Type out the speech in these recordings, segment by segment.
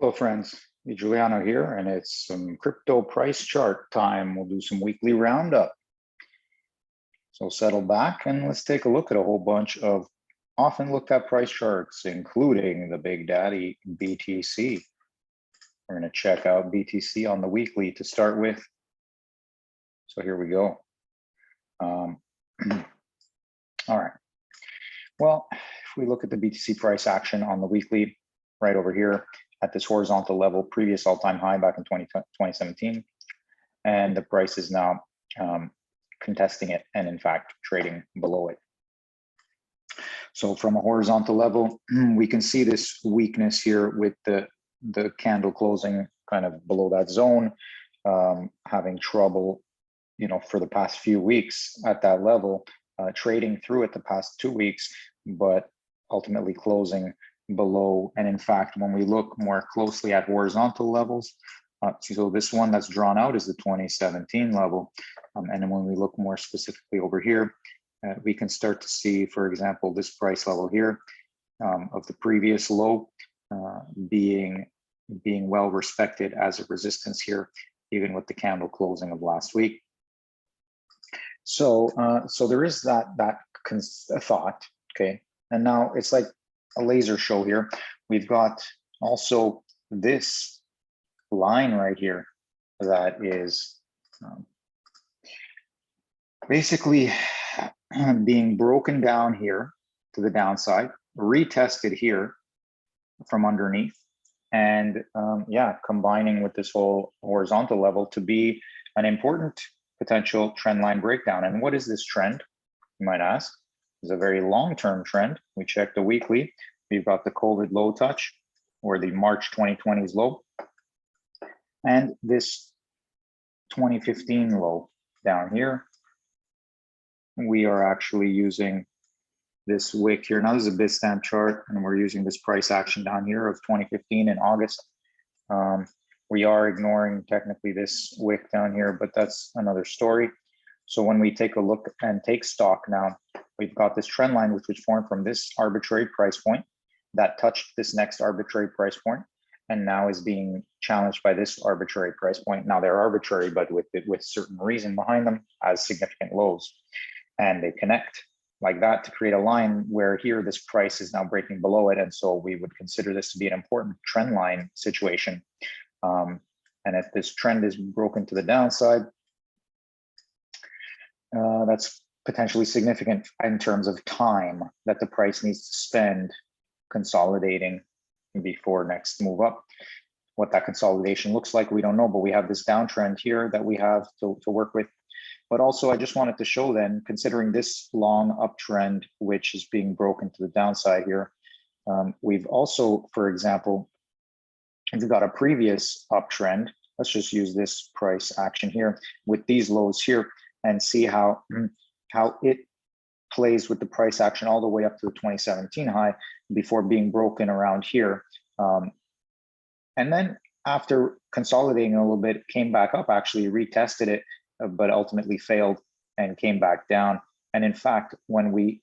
Hello friends, Giuliano here, and it's some crypto price chart time. We'll do some weekly roundup. So settle back and let's take a look at a whole bunch of often looked at price charts, including the big daddy BTC. We're going to check out BTC on the weekly to start with. So here we go. All right. Well, if we look at the BTC price action on the weekly, right over here, at this horizontal level, previous all-time high back in 2017, and the price is now contesting it and in fact trading below it. So from a horizontal level, we can see this weakness here with the candle closing kind of below that zone, having trouble, for the past few weeks at that level, trading through it the past 2 weeks, but ultimately closing below. And in fact, when we look more closely at horizontal levels, so this one that's drawn out is the 2017 level. And then when we look more specifically over here, we can start to see, for example, this price level here of the previous low being well respected as a resistance here, even with the candle closing of last week. So there is that thought, okay? And now it's like a laser show here. We've got also this line right here that is basically being broken down here to the downside, retested here from underneath, and combining with this whole horizontal level to be an important potential trend line breakdown. And what is this trend, you might ask? It's a very long-term trend. We check the weekly. We've got the COVID low touch, or the March 2020's low, and this 2015 low down here. We are actually using this wick here. Now this is a Bitstamp chart, and we're using this price action down here of 2015 in August. We are ignoring technically this wick down here, but that's another story. So when we take a look and take stock now, we've got this trend line which was formed from this arbitrary price point that touched this next arbitrary price point, and now is being challenged by this arbitrary price point. Now they're arbitrary, but with certain reason behind them as significant lows, and they connect like that to create a line where here this price is now breaking below it, and so we would consider this to be an important trend line situation. And if this trend is broken to the downside, that's potentially significant in terms of time that the price needs to spend consolidating before next move up. What that consolidation looks like, we don't know, but we have this downtrend here that we have to work with. But also, I just wanted to show then, considering this long uptrend, which is being broken to the downside here, we've also, for example, we've got a previous uptrend. Let's just use this price action here with these lows here and see how it plays with the price action all the way up to the 2017 high before being broken around here. And then after consolidating a little bit, came back up, actually retested it, but ultimately failed and came back down. And in fact, when we,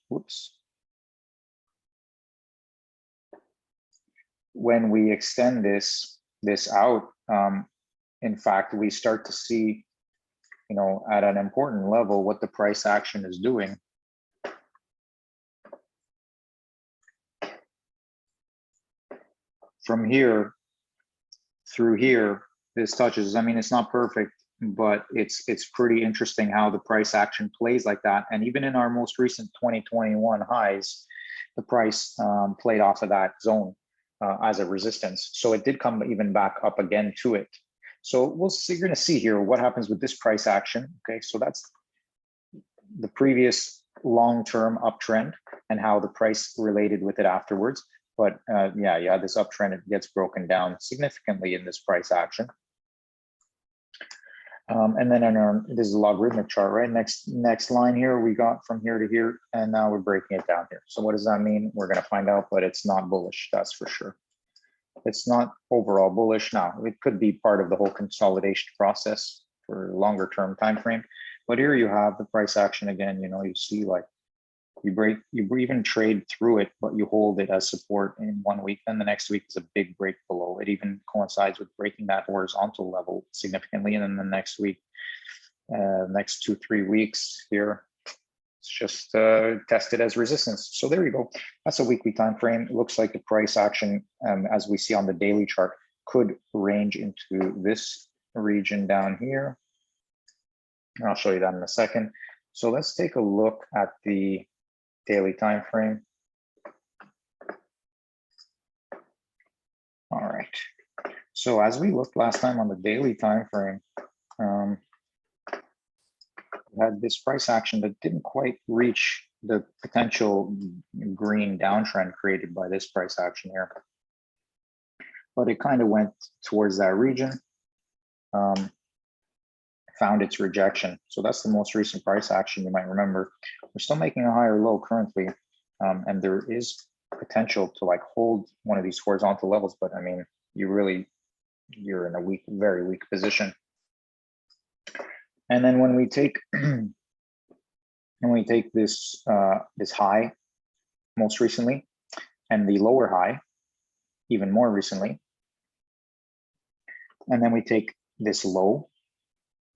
when we extend this out, in fact, we start to see, at an important level, what the price action is doing. From here through here, this touches, I mean, it's not perfect, but it's pretty interesting how the price action plays like that. And even in our most recent 2021 highs, the price played off of that zone as a resistance. So it did come even back up again to it. So we'll see, you're going to see here what happens with this price action. Okay, so that's the previous long-term uptrend and how the price related with it afterwards. But this uptrend, it gets broken down significantly in this price action. And then this is a logarithmic chart, right? Next line here, we got from here to here, and now we're breaking it down here. So what does that mean? We're going to find out, but it's not bullish, that's for sure. It's not overall bullish. Now, it could be part of the whole consolidation process for longer term time frame. But here you have the price action again. You see like you even trade through it, but you hold it as support in 1 week. Then the next week is a big break below. It even coincides with breaking that horizontal level significantly. And then the next week, next 2-3 weeks here, it's just tested as resistance. So there you go. That's a weekly time frame. It looks like the price action, as we see on the daily chart, could range into this region down here. I'll show you that in a second. So let's take a look at the daily time frame. All right. So as we looked last time on the daily time frame, we had this price action that didn't quite reach the potential green downtrend created by this price action here, but it kind of went towards that region, found its rejection. So that's the most recent price action. You might remember we're still making a higher low currently, and there is potential to like hold one of these horizontal levels, but I mean, you're in a weak, very weak position. And then when we take this this high most recently, and the lower high even more recently, and then we take this low,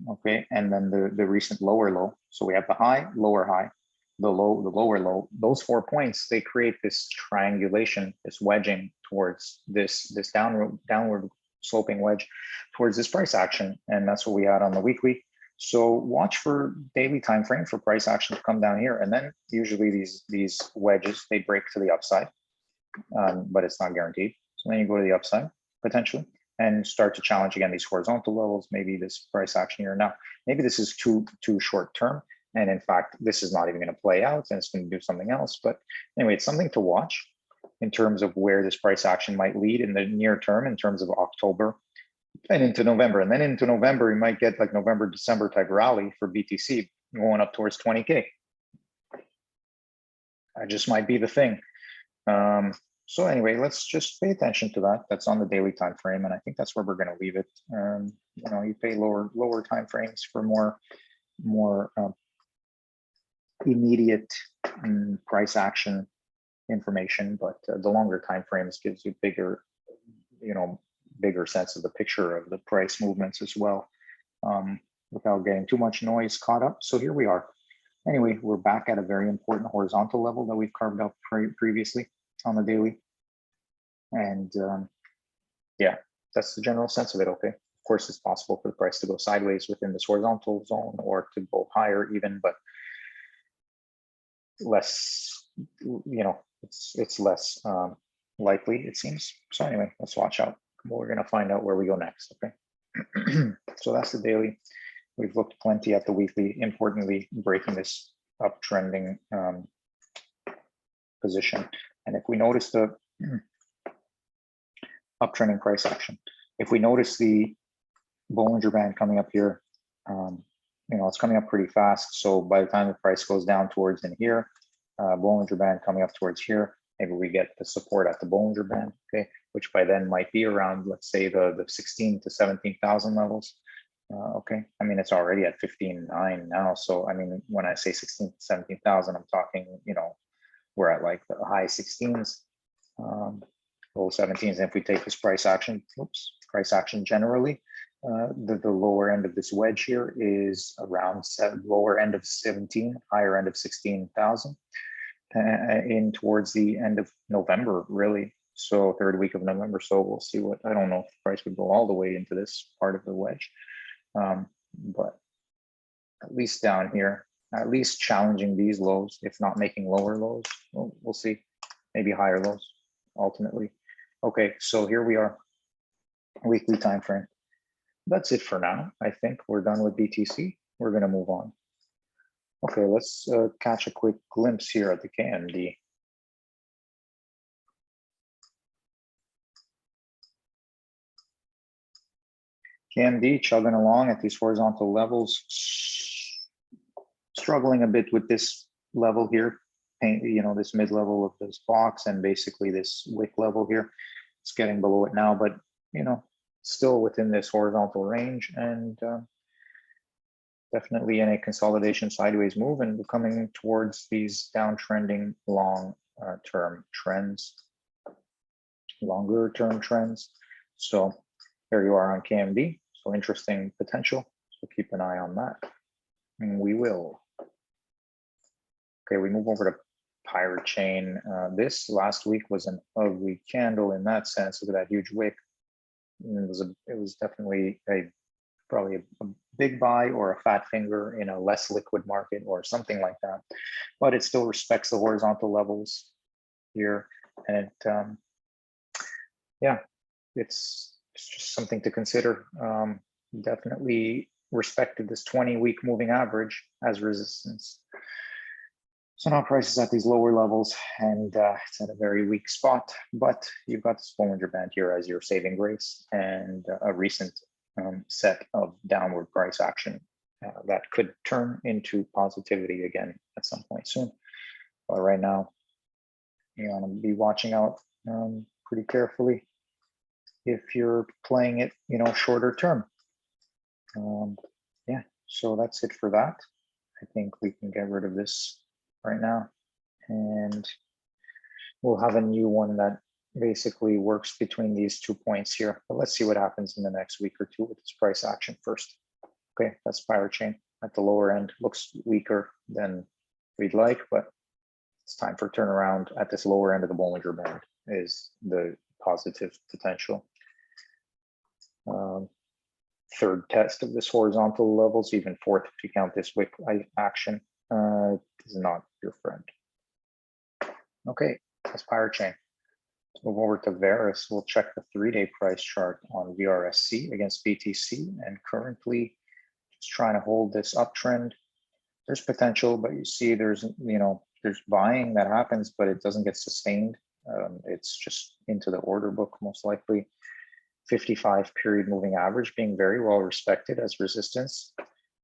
okay, and then the recent lower low. So we have the high, lower high, the low, the lower low. Those 4 points, they create this triangulation, this wedging towards this downward sloping wedge towards this price action, and that's what we had on the weekly. So watch for daily time frame for price action to come down here, and then usually these wedges, they break to the upside, but it's not guaranteed. So then you go to the upside potentially and start to challenge again these horizontal levels. Maybe this price action here now, maybe this is too short term, and in fact this is not even going to play out and it's going to do something else. But anyway, it's something to watch in terms of where this price action might lead in the near term, in terms of October and into November. And then into November, you might get like November, December type rally for BTC going up towards 20K. That just might be the thing. So anyway, let's just pay attention to that. That's on the daily time frame, and I think that's where we're going to leave it. You know, you pay lower time frames for more immediate price action information, but the longer time frames gives you bigger, bigger sense of the picture of the price movements as well, without getting too much noise caught up. So here we are. Anyway, we're back at a very important horizontal level that we've carved out previously on the daily. And yeah, that's the general sense of it, okay? Of course, it's possible for the price to go sideways within this horizontal zone or to go higher even, but less, it's less likely, it seems. So anyway, let's watch out. We're gonna find out where we go next, okay? So that's the daily. We've looked plenty at the weekly, importantly, breaking this uptrending position. And if we notice the uptrending price action, if we notice the Bollinger Band coming up here, it's coming up pretty fast. So by the time the price goes down towards in here, Bollinger Band coming up towards here, maybe we get the support at the Bollinger Band, okay, which by then might be around, let's say, the 16 to 17,000 levels. Okay, I mean, it's already at 15.9 now. So I mean, when I say 16 to 17,000, I'm talking, we're at like the high 16s, low 17s. And if we take this price action, price action generally, the lower end of this wedge here is around lower end of 17, higher end of 16,000, in towards the end of November, really. So third week of November. So we'll see what, I don't know if the price would go all the way into this part of the wedge, but at least down here, at least challenging these lows, if not making lower lows. We'll see, maybe higher lows ultimately. Okay, so here we are, weekly time frame. That's it for now. I think we're done with BTC. We're going to move on. Okay, let's catch a quick glimpse here at the KMD. KMD chugging along at these horizontal levels, struggling a bit with this level here, this mid-level of this box and basically this wick level here. It's getting below it now, but still within this horizontal range, and definitely in a consolidation sideways move and coming towards these downtrending long term trends, longer term trends. So there you are on KMD. So interesting potential. So keep an eye on that. And we will. Okay, we move over to Pirate Chain. This last week was an ugly candle in that sense. Look at that huge wick. It was definitely probably a big buy or a fat finger in a less liquid market or something like that. But it still respects the horizontal levels here, and yeah, it's just something to consider. Definitely respected this 20-week moving average as resistance. So now price is at these lower levels and it's at a very weak spot, but you've got this Bollinger Band here as your saving grace and a recent set of downward price action that could turn into positivity again at some point soon. But right now, you want to be watching out pretty carefully if you're playing it, shorter term. Yeah, so that's it for that. I think we can get rid of this right now, and we'll have a new one that basically works between these 2 points here. But let's see what happens in the next week or two with this price action first. Okay, that's Pirate Chain at the lower end. Looks weaker than we'd like, but it's time for turnaround at this lower end of the Bollinger Band is the positive potential. Third test of this horizontal levels, even fourth if you count this wick action, is not your friend. Okay, that's Pirate Chain. Let's move over to Varus. We'll check the 3-day price chart on VRSC against BTC, and currently just trying to hold this uptrend. There's potential, but you see there's buying that happens, but it doesn't get sustained. It's just into the order book most likely. 55 period moving average being very well respected as resistance.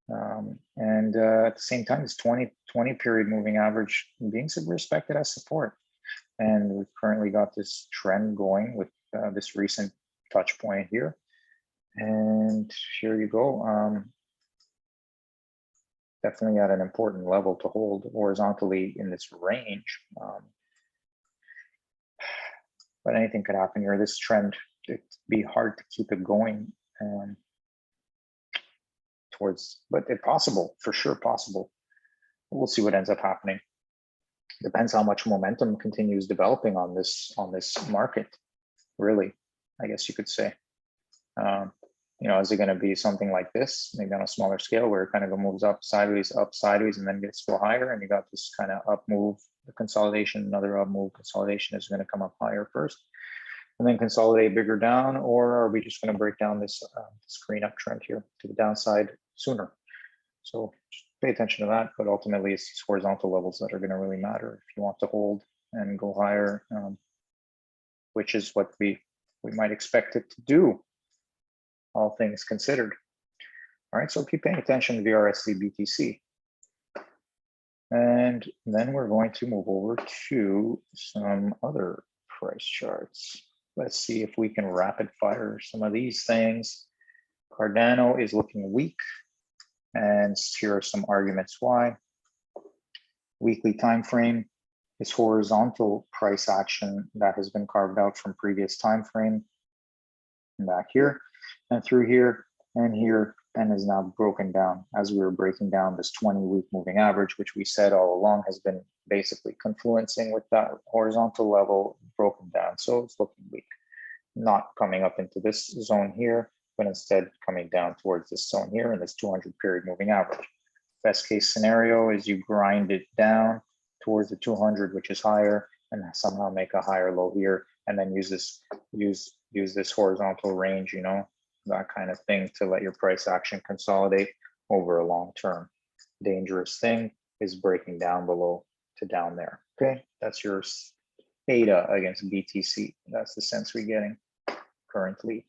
And at the same time, it's 20 period moving average being respected as support. And we've currently got this trend going with this recent touch point here. And here you go. Definitely at an important level to hold horizontally in this range. But anything could happen here. This trend, it'd be hard to keep it going towards, but it's possible, for sure possible. We'll see what ends up happening. Depends how much momentum continues developing on this market, really, I guess you could say. Is it going to be something like this, maybe on a smaller scale, where it kind of moves up, sideways, and then gets to higher, and you got this kind of up move, the consolidation, another up move, consolidation is going to come up higher first, and then consolidate bigger down, or are we just going to break down this green uptrend here to the downside sooner? So just pay attention to that, but ultimately it's these horizontal levels that are going to really matter if you want to hold and go higher, which is what we might expect it to do, all things considered. All right, so keep paying attention to VRSC BTC. And then we're going to move over to some other price charts. Let's see if we can rapid fire some of these things. Cardano is looking weak, and here are some arguments why. Weekly time frame is horizontal price action that has been carved out from previous time frame, back here and through here and here, and is now broken down as we were breaking down this 20-week moving average, which we said all along has been basically confluencing with that horizontal level, broken down. So it's looking weak, not coming up into this zone here, but instead coming down towards this zone here and this 200 period moving average. Best case scenario is you grind it down towards the 200, which is higher, and somehow make a higher low here, and then use this horizontal range, that kind of thing, to let your price action consolidate over a long term. Dangerous thing is breaking down below to down there. Okay, that's your Theta against BTC. That's the sense we're getting currently.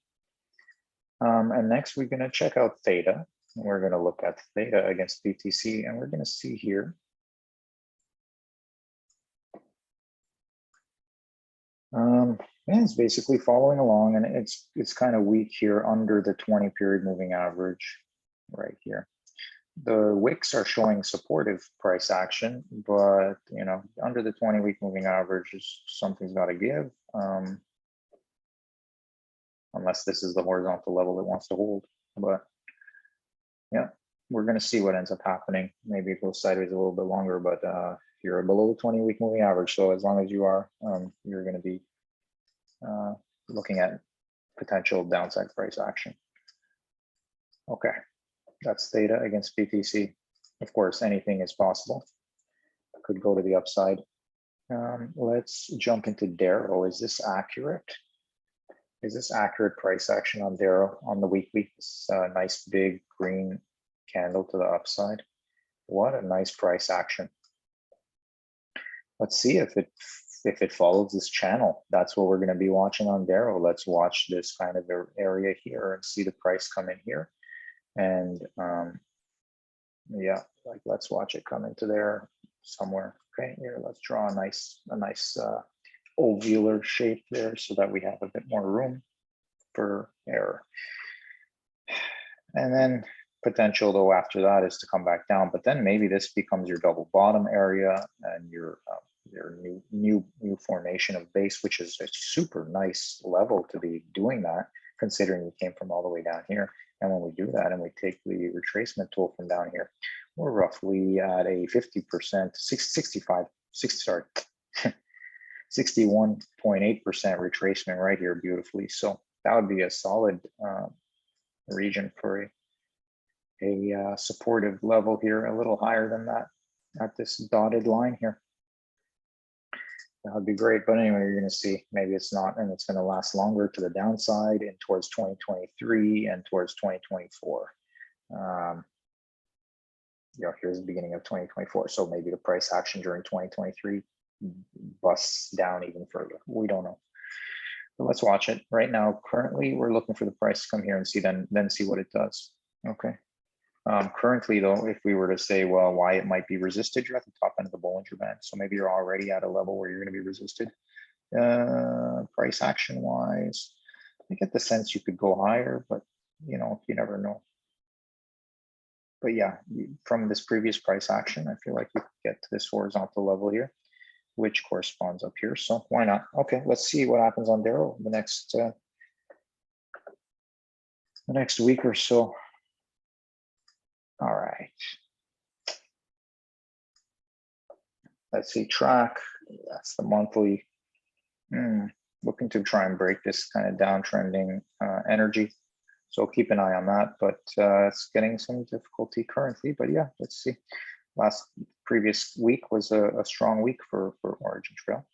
And next we're going to check out Theta. We're going to look at Theta against BTC, and we're going to see here. Yeah, it's basically following along, and it's kind of weak here under the 20 period moving average right here. The wicks are showing supportive price action, but you know, under the 20-week moving average, something's got to give. Unless this is the horizontal level it wants to hold. But yeah, we're going to see what ends up happening. Maybe it goes sideways a little bit longer, but you're below the 20-week moving average. So as long as you are, you're going to be looking at potential downside price action. Okay, that's Theta against BTC. Of course, anything is possible. Could go to the upside. Let's jump into DERO. Is this accurate? Is this accurate price action on DERO on the weekly? This nice big green candle to the upside. What a nice price action. Let's see if it follows this channel. That's what we're going to be watching on DERO. Let's watch this kind of area here and see the price come in here. And yeah, like let's watch it come into there somewhere. Okay, here let's draw a nice ovular shape there so that we have a bit more room for error. And then potential though after that is to come back down, but then maybe this becomes your double bottom area and your new formation of base, which is a super nice level to be doing that, considering we came from all the way down here. And when we do that and we take the retracement tool from down here, we're roughly at a 50%, 61.8% retracement right here beautifully. So that would be a solid region for a supportive level here, a little higher than that at this dotted line here. That would be great. But anyway, you're going to see maybe it's not, and it's going to last longer to the downside and towards 2023 and towards 2024. You know, here's the beginning of 2024. So maybe the price action during 2023 busts down even further. We don't know. But let's watch it. Right now, currently, we're looking for the price to come here and see then see what it does. Okay. Currently, though, if we were to say, well, why it might be resisted, you're at the top end of the Bollinger Band. So maybe you're already at a level where you're going to be resisted. Price action wise, I get the sense you could go higher, but you know, you never know. But yeah, from this previous price action, I feel like you could get to this horizontal level here, which corresponds up here. So why not? Okay, let's see what happens on DERO the next week or so. All right. Let's see, TRAC, that's the monthly. Looking to try and break this kind of downtrending energy. So keep an eye on that, but it's getting some difficulty currently, but yeah, let's see. Previous week was a strong week for Origin Trail.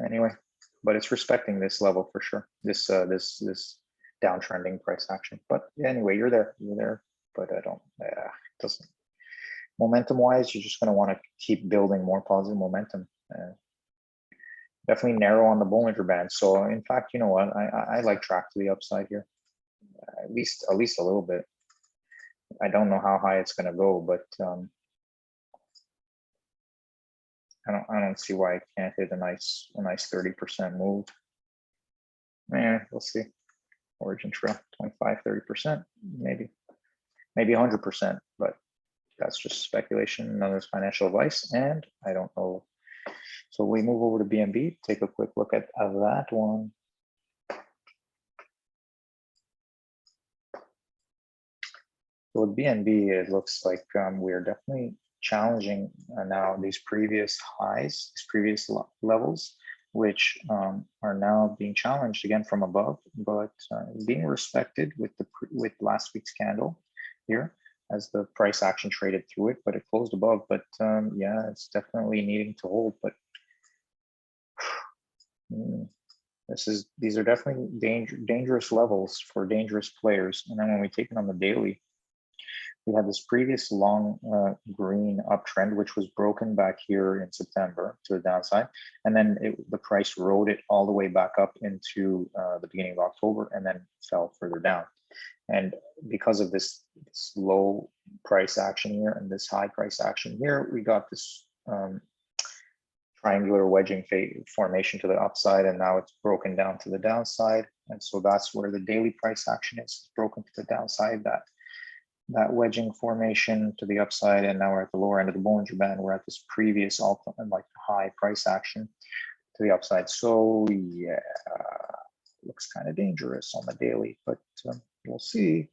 Anyway, but it's respecting this level for sure. This downtrending price action. But anyway, you're there, but I don't, it doesn't. Momentum wise, you're just going to want to keep building more positive momentum. Definitely narrow on the Bollinger Band. So in fact, you know what? I like TRAC to the upside here, at least a little bit. I don't know how high it's going to go, but I don't see why it can't hit a nice 30% move. Man, we'll see. Origin Trail 25-30%, maybe 100%, but that's just speculation. None of this financial advice, and I don't know. So we move over to BNB, take a quick look at that one. So with BNB, it looks like we are definitely challenging now these previous highs, these previous levels, which are now being challenged again from above, but being respected with last week's candle here as the price action traded through it, but it closed above. But yeah, it's definitely needing to hold. But these are definitely dangerous levels for dangerous players. And then when we take it on the daily, we had this previous long green uptrend, which was broken back here in September to the downside. And then the price rode it all the way back up into the beginning of October and then fell further down. And because of this low price action here and this high price action here, we got this triangular wedging formation to the upside, and now it's broken down to the downside. And so that's where the daily price action is broken to the downside. That that wedging formation to the upside, and now we're at the lower end of the Bollinger Band. We're at this previous like high price action to the upside. So yeah, looks kind of dangerous on the daily, but we'll see.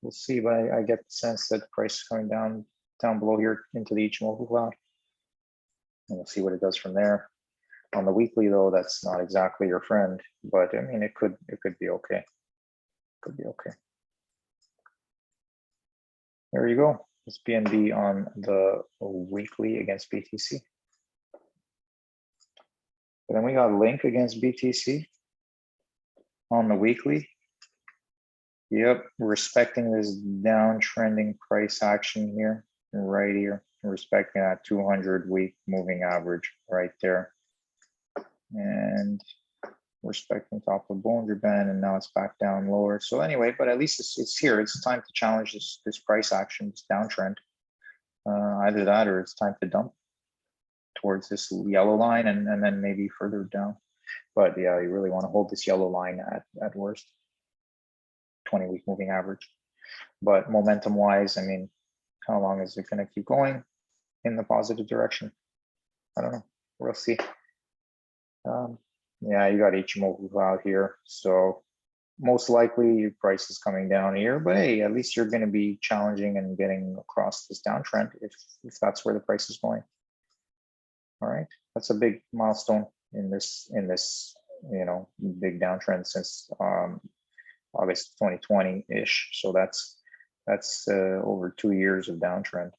We'll see, but I get the sense that the price is coming down below here into the Ichimoku cloud, and we'll see what it does from there. On the weekly, though, that's not exactly your friend, but I mean, it could be okay. Could be okay. There you go. It's BNB on the weekly against BTC. But then we got Link against BTC on the weekly. Yep, respecting this downtrending price action here, right here, respecting that 200 week moving average right there. And respecting top of Bollinger Band, and now it's back down lower. So anyway, but at least it's here. It's time to challenge this price action, this downtrend. Either that or it's time to dump towards this yellow line and then maybe further down. But yeah, you really want to hold this yellow line at worst, 20-week moving average. But momentum wise, I mean, how long is it going to keep going in the positive direction? I don't know. We'll see. Yeah, you got Ichimoku out here, so most likely your price is coming down here, but hey, at least you're going to be challenging and getting across this downtrend if that's where the price is going. All right, that's a big milestone in this big downtrend since August 2020-ish. So that's over 2 years of downtrend.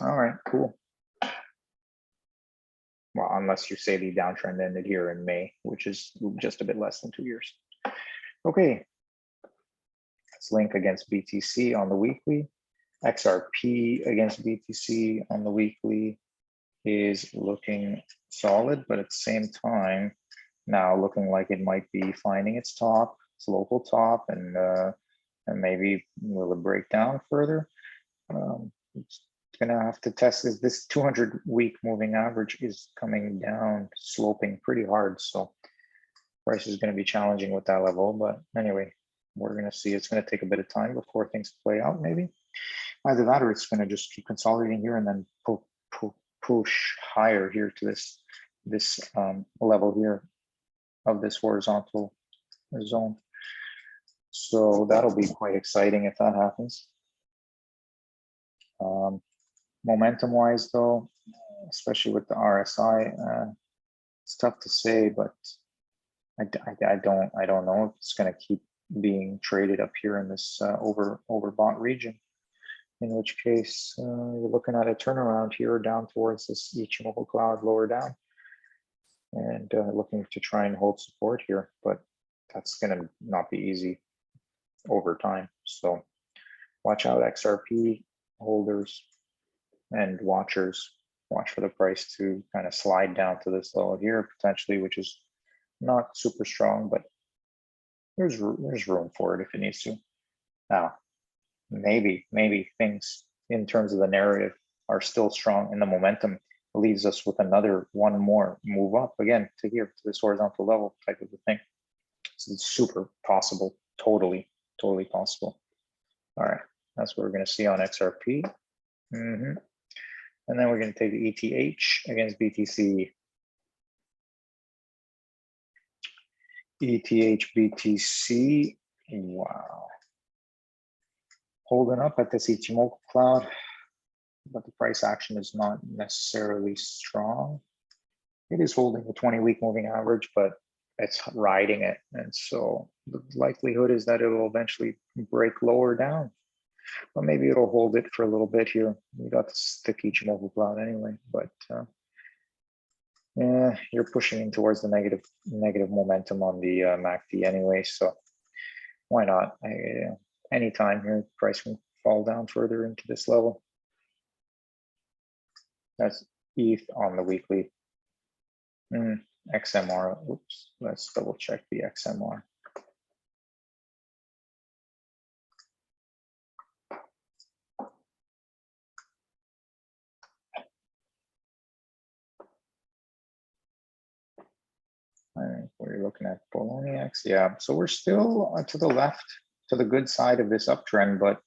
All right, cool. Well, unless you say the downtrend ended here in May, which is just a bit less than 2 years. Okay, let's Link against BTC on the weekly. XRP against BTC on the weekly is looking solid, but at the same time, now looking like it might be finding its top, its local top, and maybe will it break down further? It's gonna have to test this 200-week moving average is coming down, sloping pretty hard. So price is going to be challenging with that level. But anyway, we're going to see. It's going to take a bit of time before things play out. Maybe either that or it's going to just keep consolidating here and then push higher here to this level here of this horizontal zone. So that'll be quite exciting if that happens. Momentum wise though, especially with the RSI, it's tough to say, but I don't know if it's going to keep being traded up here in this overbought region, in which case you're looking at a turnaround here down towards this Ichimoku cloud lower down, and looking to try and hold support here, but that's going to not be easy over time. So watch out, XRP holders and watchers. Watch for the price to kind of slide down to this level here potentially, which is not super strong, but there's room for it if it needs to. Now, maybe things in terms of the narrative are still strong, and the momentum leaves us with one more move up again to here to this horizontal level type of a thing. So it's super possible, totally possible. All right, that's what we're going to see on XRP. And then we're going to take the ETH against BTC. ETH BTC, wow. Holding up at this Ichimoku cloud, but the price action is not necessarily strong. It is holding the 20-week moving average, but it's riding it. And so the likelihood is that it will eventually break lower down. But maybe it'll hold it for a little bit here. We got the stick Ichimoku cloud anyway, but yeah, you're pushing in towards the negative momentum on the MACD anyway, so why not? Anytime here, price can fall down further into this level. That's ETH on the weekly. XMR, oops, let's double check the XMR. We're looking at Poloniex, yeah. So we're still to the left, to the good side of this uptrend, but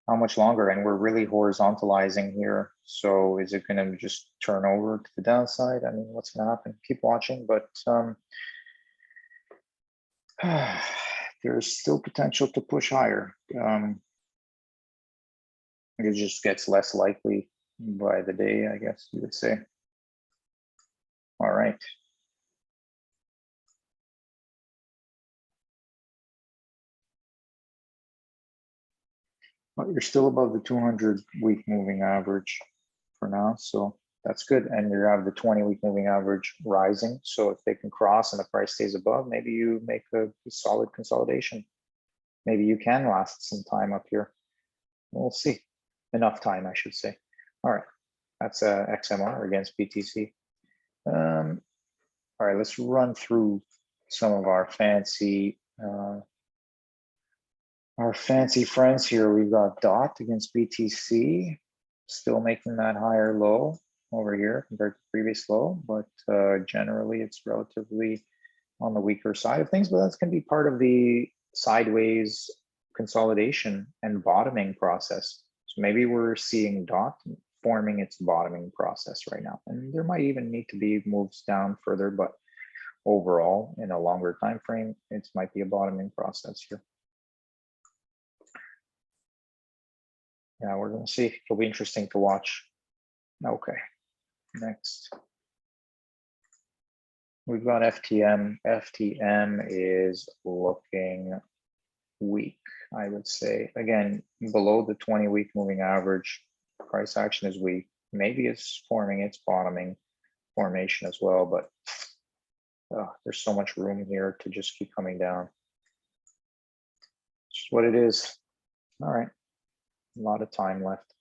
how much longer? And we're really horizontalizing here. So is it going to just turn over to the downside? I mean, what's going to happen? Keep watching, but there's still potential to push higher. It just gets less likely by the day, I guess you would say. All right. But you're still above the 200-week moving average for now, so that's good. And you have the 20-week moving average rising. So if they can cross and the price stays above, maybe you make a solid consolidation. Maybe you can last some time up here. We'll see. Enough time, I should say. All right, that's XMR against BTC. All right, let's run through some of our fancy friends here. We've got DOT against BTC, still making that higher low over here compared to the previous low, but generally it's relatively on the weaker side of things, but that's going to be part of the sideways consolidation and bottoming process. So maybe we're seeing DOT forming its bottoming process right now, and there might even need to be moves down further, but overall in a longer time frame, it might be a bottoming process here. Yeah, we're going to see. It'll be interesting to watch. Okay, next. We've got FTM. FTM is looking weak, I would say. Again, below the 20-week moving average. Price action is weak. Maybe it's forming its bottoming formation as well, but there's so much room here to just keep coming down. It's what it is. All right. A lot of time left.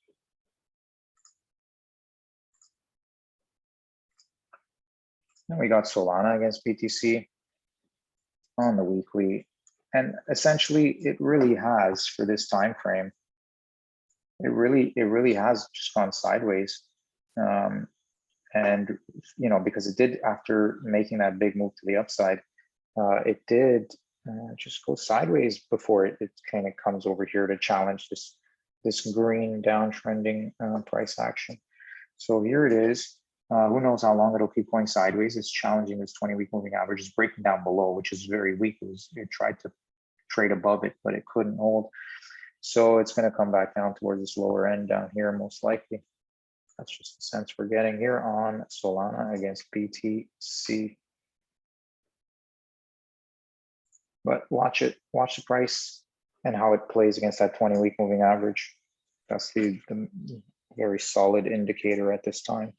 And we got Solana against BTC on the weekly. And essentially, it really has for this time frame. It really has just gone sideways. And, you know, because it did, after making that big move to the upside, it did just go sideways before it kind of comes over here to challenge this green downtrending price action. So here it is. Who knows how long it'll keep going sideways. It's challenging this 20-week moving average. It's breaking down below, which is very weak. It tried to trade above it, but it couldn't hold. So it's going to come back down towards this lower end down here, most likely. That's just the sense we're getting here on Solana against BTC. But watch it, watch the price and how it plays against that 20-week moving average. That's the very solid indicator at this time.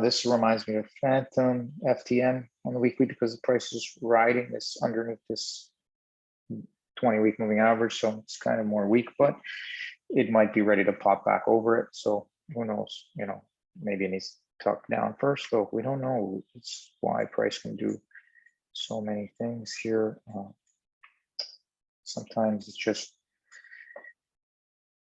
This reminds me of Phantom FTM on the weekly because the price is riding this underneath this 20-week moving average, so it's kind of more weak, but it might be ready to pop back over it. So who knows? You know, maybe it needs to tuck down first, though. We don't know. It's why price can do so many things here. Sometimes it's just,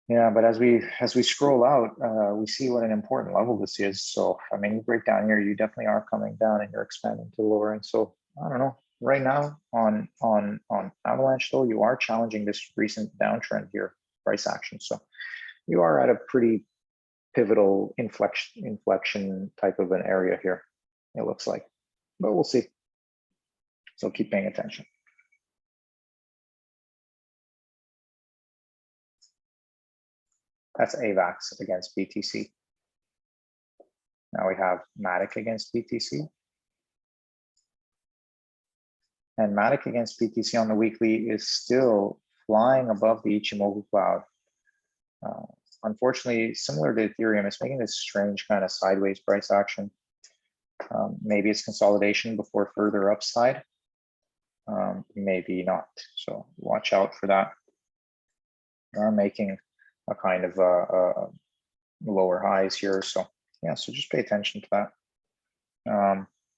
yeah, but as we scroll out, we see what an important level this is. So I mean, you break down here, you definitely are coming down and you're expanding to the lower end. So I don't know. Right now on Avalanche, though, you are challenging this recent downtrend here, price action. So you are at a pretty pivotal inflection type of an area here, it looks like, but we'll see. So keep paying attention. That's AVAX against BTC. Now we have MATIC against BTC. And MATIC against BTC on the weekly is still flying above the Ichimoku cloud. Unfortunately, similar to Ethereum, it's making this strange kind of sideways price action. Maybe it's consolidation before further upside. Maybe not. So watch out for that. We are making a kind of lower highs here. So yeah, so just pay attention to that.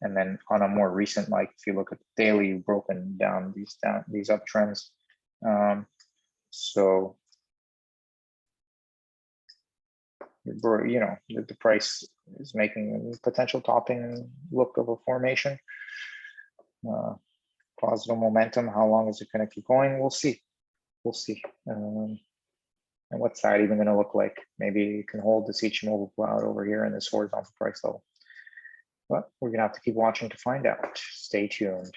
And then on a more recent, like if you look at the daily, you've broken down these uptrends. So you know, the price is making a potential topping look of a formation. positive momentum. How long is it going to keep going? We'll see. We'll see. And what's that even going to look like? Maybe you can hold this Ichimoku cloud over here in this horizontal price level. But we're going to have to keep watching to find out. Stay tuned.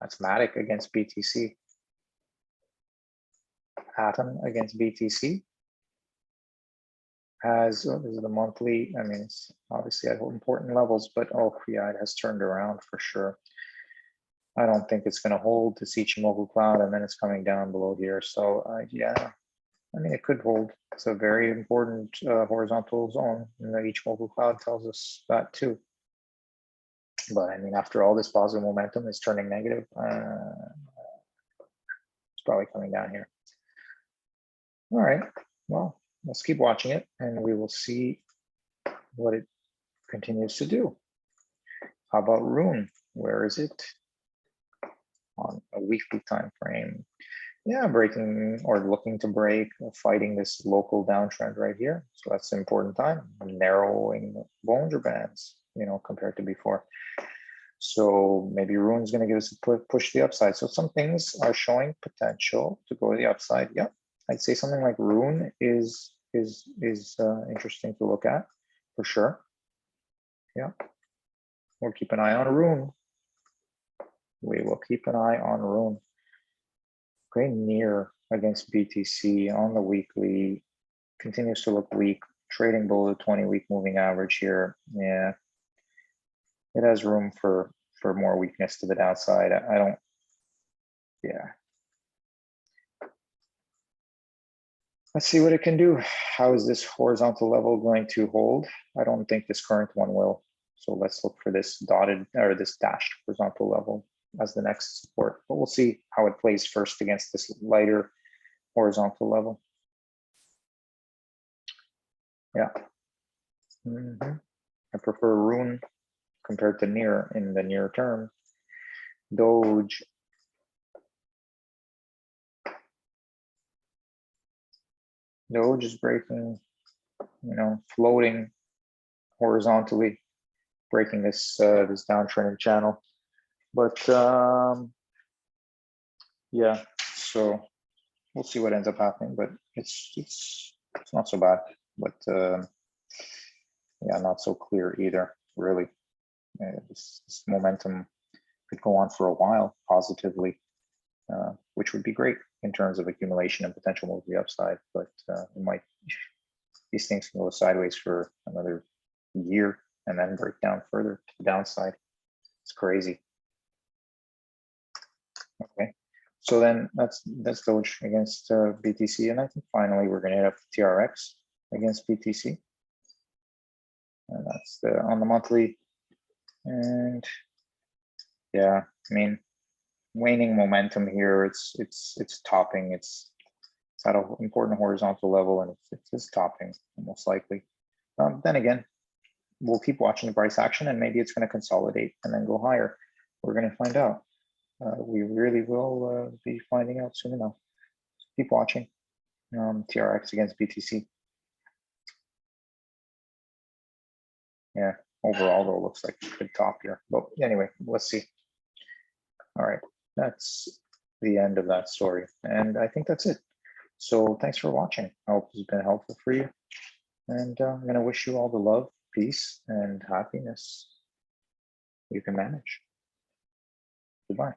That's MATIC against BTC. Atom against BTC. This is the monthly. I mean, it's obviously at important levels, but oh yeah, it has turned around for sure. I don't think it's going to hold this Ichimoku cloud, and then it's coming down below here. So yeah, I mean, it could hold. It's a very important horizontal zone, and the Ichimoku cloud tells us that too. But I mean, after all this positive momentum is turning negative, it's probably coming down here. All right, well, let's keep watching it, and we will see what it continues to do. How about RUNE? Where is it? On a weekly time frame. Yeah, breaking or looking to break, fighting this local downtrend right here. So that's an important time. Narrowing Bollinger Bands, you know, compared to before. So maybe RUNE's going to give us a push to the upside. So some things are showing potential to go to the upside. Yeah, I'd say something like RUNE is interesting to look at for sure. Yeah, we'll keep an eye on RUNE. We will keep an eye on RUNE. Okay, near against BTC on the weekly continues to look weak, trading below the 20-week moving average here. Yeah, it has room for more weakness to the downside. I don't. Yeah. Let's see what it can do. How is this horizontal level going to hold? I don't think this current one will. So let's look for this dotted or this dashed horizontal level as the next support, but we'll see how it plays first against this lighter horizontal level. Yeah. I prefer RUNE compared to NEAR in the near term. DOGE. DOGE is breaking, you know, floating horizontally, breaking this this downtrending channel. But yeah, so we'll see what ends up happening. But it's not so bad. But yeah, not so clear either. Really, this momentum could go on for a while positively, which would be great in terms of accumulation and potential move to the upside. But it might, these things can go sideways for another year and then break down further to the downside. It's crazy. Okay, so then that's DOGE against BTC, and I think finally we're going to hit up TRX against BTC, and that's on the monthly. And yeah, I mean, waning momentum here. It's topping. It's at an important horizontal level, and it's topping most likely. Then again, we'll keep watching the price action, and maybe it's going to consolidate and then go higher. We're going to find out. We really will be finding out soon enough. So keep watching. TRX against BTC. Yeah, overall though, looks like a good top here. But anyway, let's see. All right, that's the end of that story, and I think that's it. So thanks for watching. I hope this has been helpful for you, and I'm going to wish you all the love, peace, and happiness you can manage. Goodbye.